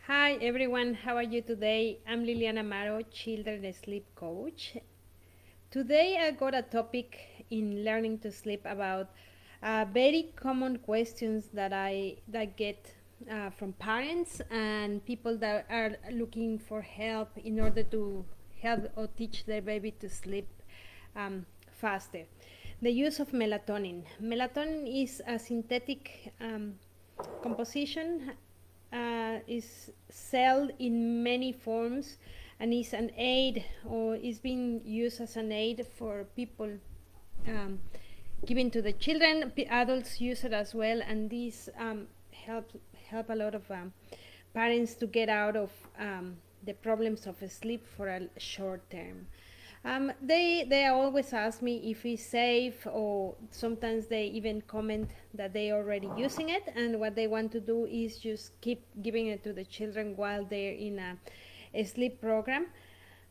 Hi everyone, how are you today? I'm Liliana Amaro, Children Sleep Coach. Today I got a topic in learning to sleep about very common questions that get from parents and people that are looking for help in order to help or teach their baby to sleep faster. The use of melatonin. Melatonin is a synthetic composition, is sold in many forms and is an aid or is being used as an aid for people um, given to the children. Adults use it as well, and this help a lot of parents to get out of the problems of sleep for a short term. They always ask me if it's safe, or sometimes they even comment that they are already using it, and what they want to do is just keep giving it to the children while they're in a sleep program.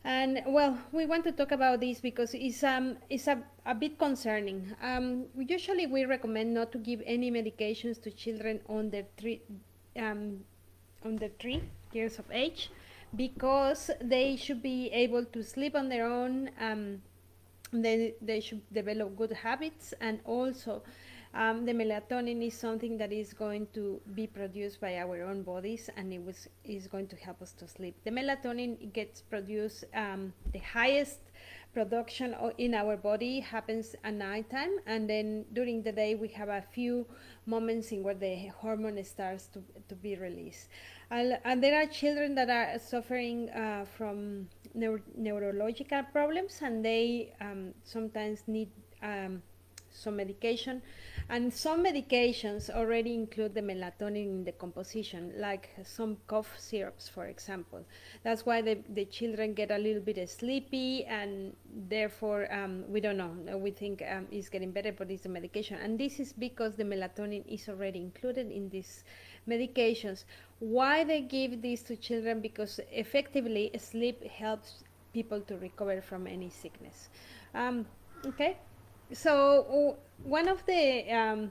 And well, we want to talk about this because it's a bit concerning. Usually we recommend not to give any medications to children um, under 3 years of age, because they should be able to sleep on their own. They should develop good habits, and also the melatonin is something that is going to be produced by our own bodies, and is going to help us to sleep. The melatonin gets produced, the highest production in our body happens at nighttime, and then during the day we have a few moments in where the hormone starts to be released. And there are children that are suffering from neurological problems, and they sometimes need some medication, and some medications already include the melatonin in the composition, like some cough syrups, for example. That's why the children get a little bit sleepy, and therefore we don't know, we think it's getting better, but it's the medication, and this is because the melatonin is already included in these medications. Why they give this to children? Because effectively sleep helps people to recover from any sickness. Okay, so one of the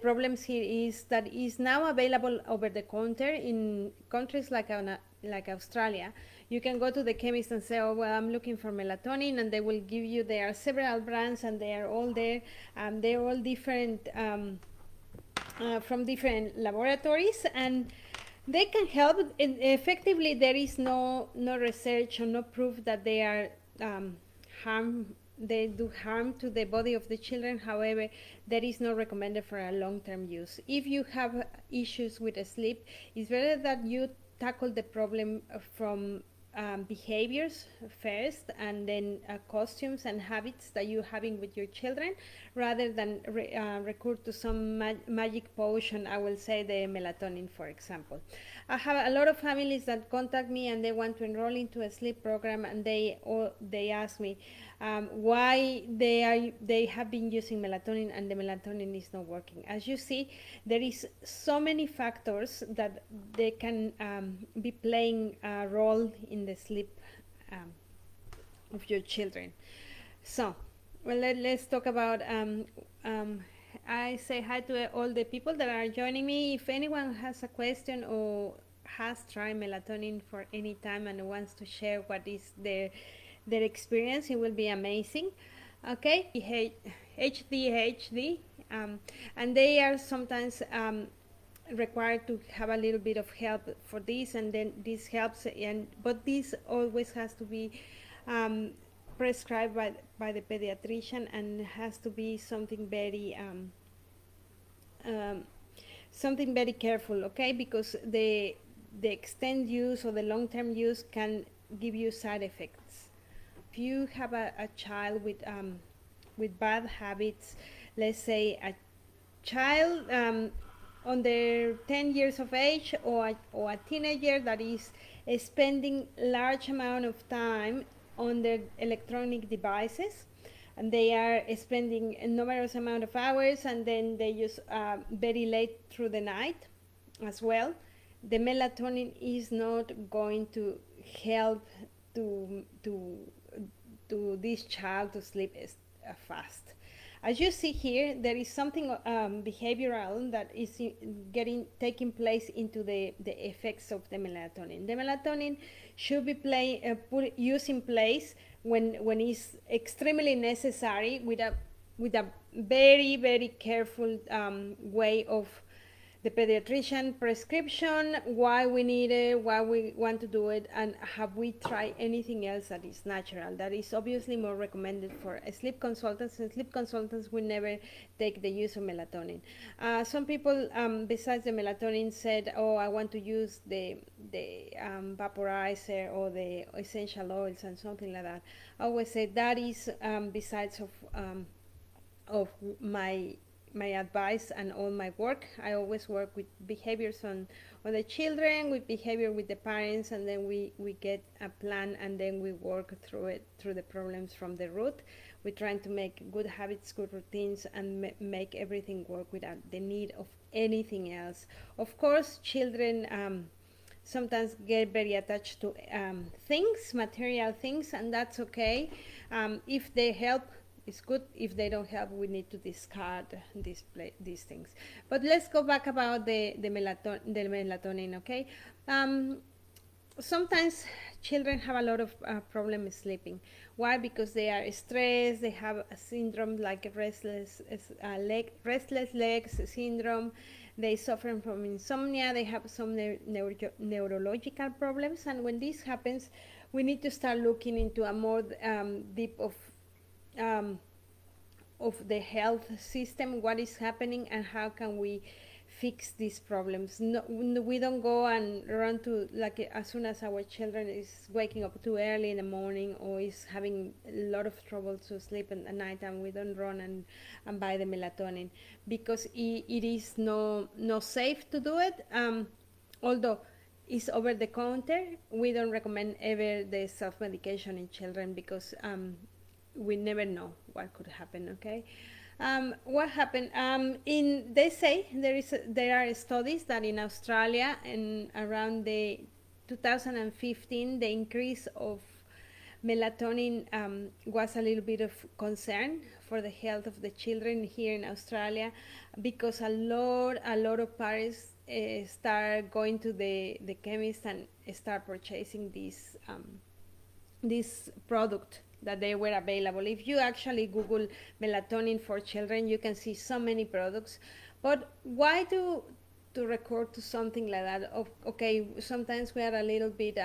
problems here is that is now available over the counter in countries like Australia. You can go to the chemist and say, oh well, I'm looking for melatonin, and they will give you, there are several brands and they are all there. They're all different, from different laboratories, and they can help. Effectively, there is no research or no proof that they are harm they do harm to the body of the children. However, there is no recommended for a long-term use. If you have issues with sleep, it's better that you tackle the problem from behaviors first, and then costumes and habits that you're having with your children, rather than recur to some magic potion. I will say the melatonin, for example. I have a lot of families that contact me and they want to enroll into a sleep program, and they ask me why they have been using melatonin and the melatonin is not working. As you see, there is so many factors that they can be playing a role in the sleep of your children. So, well, let's talk about. I say hi to all the people that are joining me. If anyone has a question or has tried melatonin for any time and wants to share what is their experience, it will be amazing. Okay, ADHD, and they are sometimes required to have a little bit of help for this, and then this helps, but this always has to be prescribed by the pediatrician, and has to be something very something very careful, okay, because the extended use or the long-term use can give you side effects. If you have a child with bad habits, let's say a child under 10 years of age, or a teenager that is spending large amount of time on their electronic devices, and they are spending a numerous amount of hours, and then they use very late through the night, as well, the melatonin is not going to help to this child to sleep fast. As you see here, there is something behavioral that is getting taking place into the effects of the melatonin. The melatonin should be used in place when it's extremely necessary, with a very very careful way of the pediatrician prescription, why we need it, why we want to do it, and have we tried anything else that is natural. That is obviously more recommended for sleep consultants, and sleep consultants will never take the use of melatonin. Some people, besides the melatonin, said, oh, I want to use the vaporizer or the essential oils and something like that. I always say that is besides of my advice and all my work. I always work with behaviors on the children, with behavior with the parents, and then we get a plan, and then we work through the problems from the root. We're trying to make good habits, good routines, and make everything work without the need of anything else. Of course, children sometimes get very attached to things, material things, and that's okay. If they help, it's good. If they don't help, we need to discard these things. But let's go back about the melatonin, okay? Sometimes children have a lot of problems sleeping. Why? Because they are stressed. They have a syndrome like restless legs syndrome. They suffer from insomnia. They have some neurological problems. And when this happens, we need to start looking into a more deep of the health system, what is happening, and how can we fix these problems. No, we don't go and run to, like, as soon as our children is waking up too early in the morning or is having a lot of trouble to sleep at night, and we don't run and buy the melatonin, because it is no safe to do it. Although it's over the counter, we don't recommend ever the self-medication in children, because we never know what could happen. Okay, what happened? They say there are studies that in Australia, and around the 2015, the increase of melatonin was a little bit of concern for the health of the children here in Australia, because a lot of parents start going to the chemist and start purchasing this product that they were available. If you actually Google melatonin for children, you can see so many products. But why to record to something like that? Okay, sometimes we are a little bit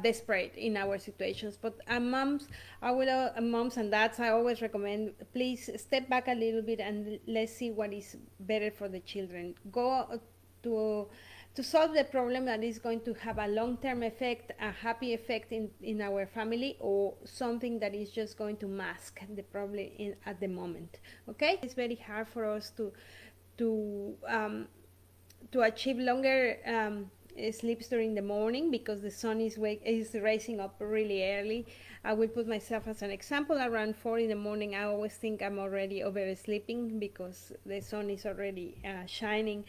desperate in our situations, but moms and dads, I always recommend, please step back a little bit and let's see what is better for the children. Go to solve the problem that is going to have a long-term effect, a happy effect in our family, or something that is just going to mask the problem at the moment. Okay, it's very hard for us to achieve longer sleeps during the morning, because the sun is rising up really early. I will put myself as an example. Around 4 in the morning, I always think I'm already oversleeping because the sun is already shining,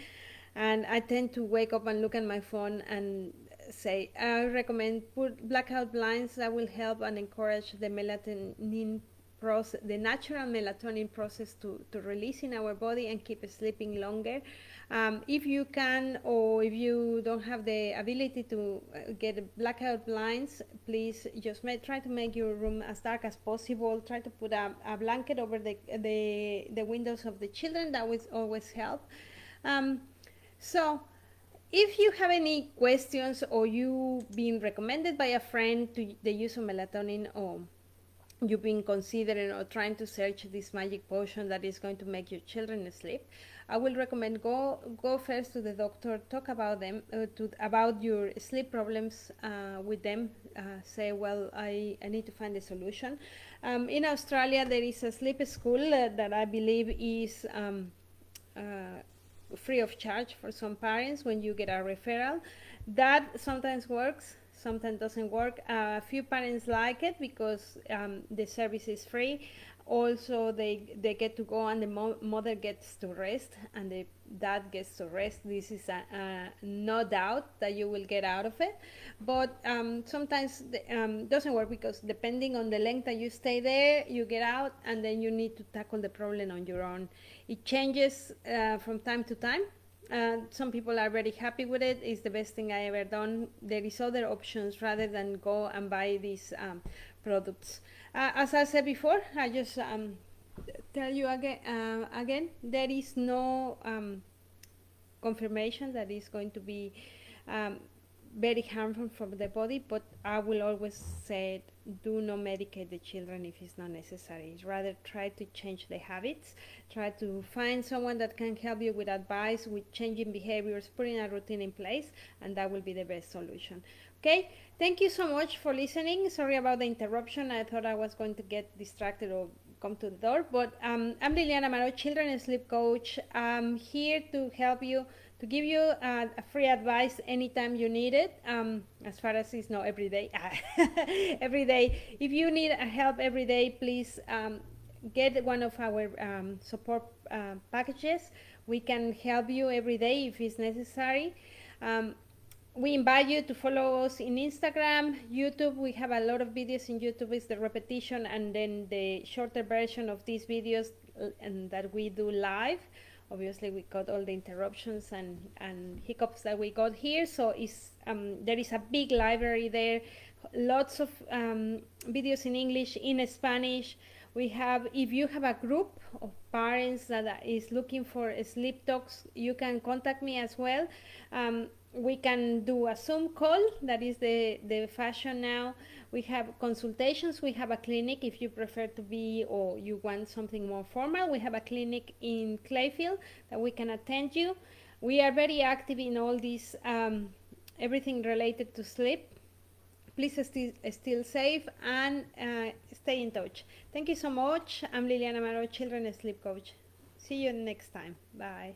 and I tend to wake up and look at my phone and say, I recommend put blackout blinds. That will help and encourage the melatonin process, the natural melatonin process to release in our body and keep sleeping longer. If you can, or if you don't have the ability to get blackout blinds, please just try to make your room as dark as possible. Try to put a blanket over the windows of the children. That will always help. So if you have any questions, or you've been recommended by a friend to the use of melatonin, or you've been considering or trying to search this magic potion that is going to make your children sleep, I will recommend go first to the doctor, talk about them, about your sleep problems with them. Say, well, I need to find a solution. In Australia, there is a sleep school that I believe is free of charge for some parents when you get a referral. That sometimes works, sometimes doesn't work. A few parents like it because the service is free. also they get to go, and the mother gets to rest, and the dad gets to rest. This is no doubt that you will get out of it, but sometimes doesn't work, because depending on the length that you stay there, you get out, and then you need to tackle the problem on your own. It changes from time to time. Some people are very happy with it. It's the best thing I ever done. There is other options rather than go and buy these products. As I said before, I just tell you again, there is no confirmation that is going to be very harmful for the body, but I will always say, do not medicate the children if it's not necessary. Rather, try to change the habits, try to find someone that can help you with advice, with changing behaviors, putting a routine in place, and that will be the best solution. Okay, thank you so much for listening. Sorry about the interruption. I thought I was going to get distracted or come to the door, but I'm Liliana Amaro, children and sleep coach. I'm here to help you, to give you a free advice anytime you need it, as far as it's not every day. Every day. If you need help every day, please get one of our support packages. We can help you every day if it's necessary. We invite you to follow us in Instagram, YouTube. We have a lot of videos in YouTube. It's the repetition and then the shorter version of these videos and that we do live. Obviously, we got all the interruptions and hiccups that we got here. So there is a big library there, lots of videos in English, in Spanish. We have, if you have a group of parents that is looking for sleep talks, you can contact me as well. We can do a Zoom call. That is the fashion now. We have consultations. We have a clinic if you prefer to be, or you want something more formal. We have a clinic in Clayfield that we can attend you. We are very active in all this, everything related to sleep. Please still safe and stay in touch. Thank you so much. I'm Liliana Amaro, Children Sleep Coach. See you next time. Bye.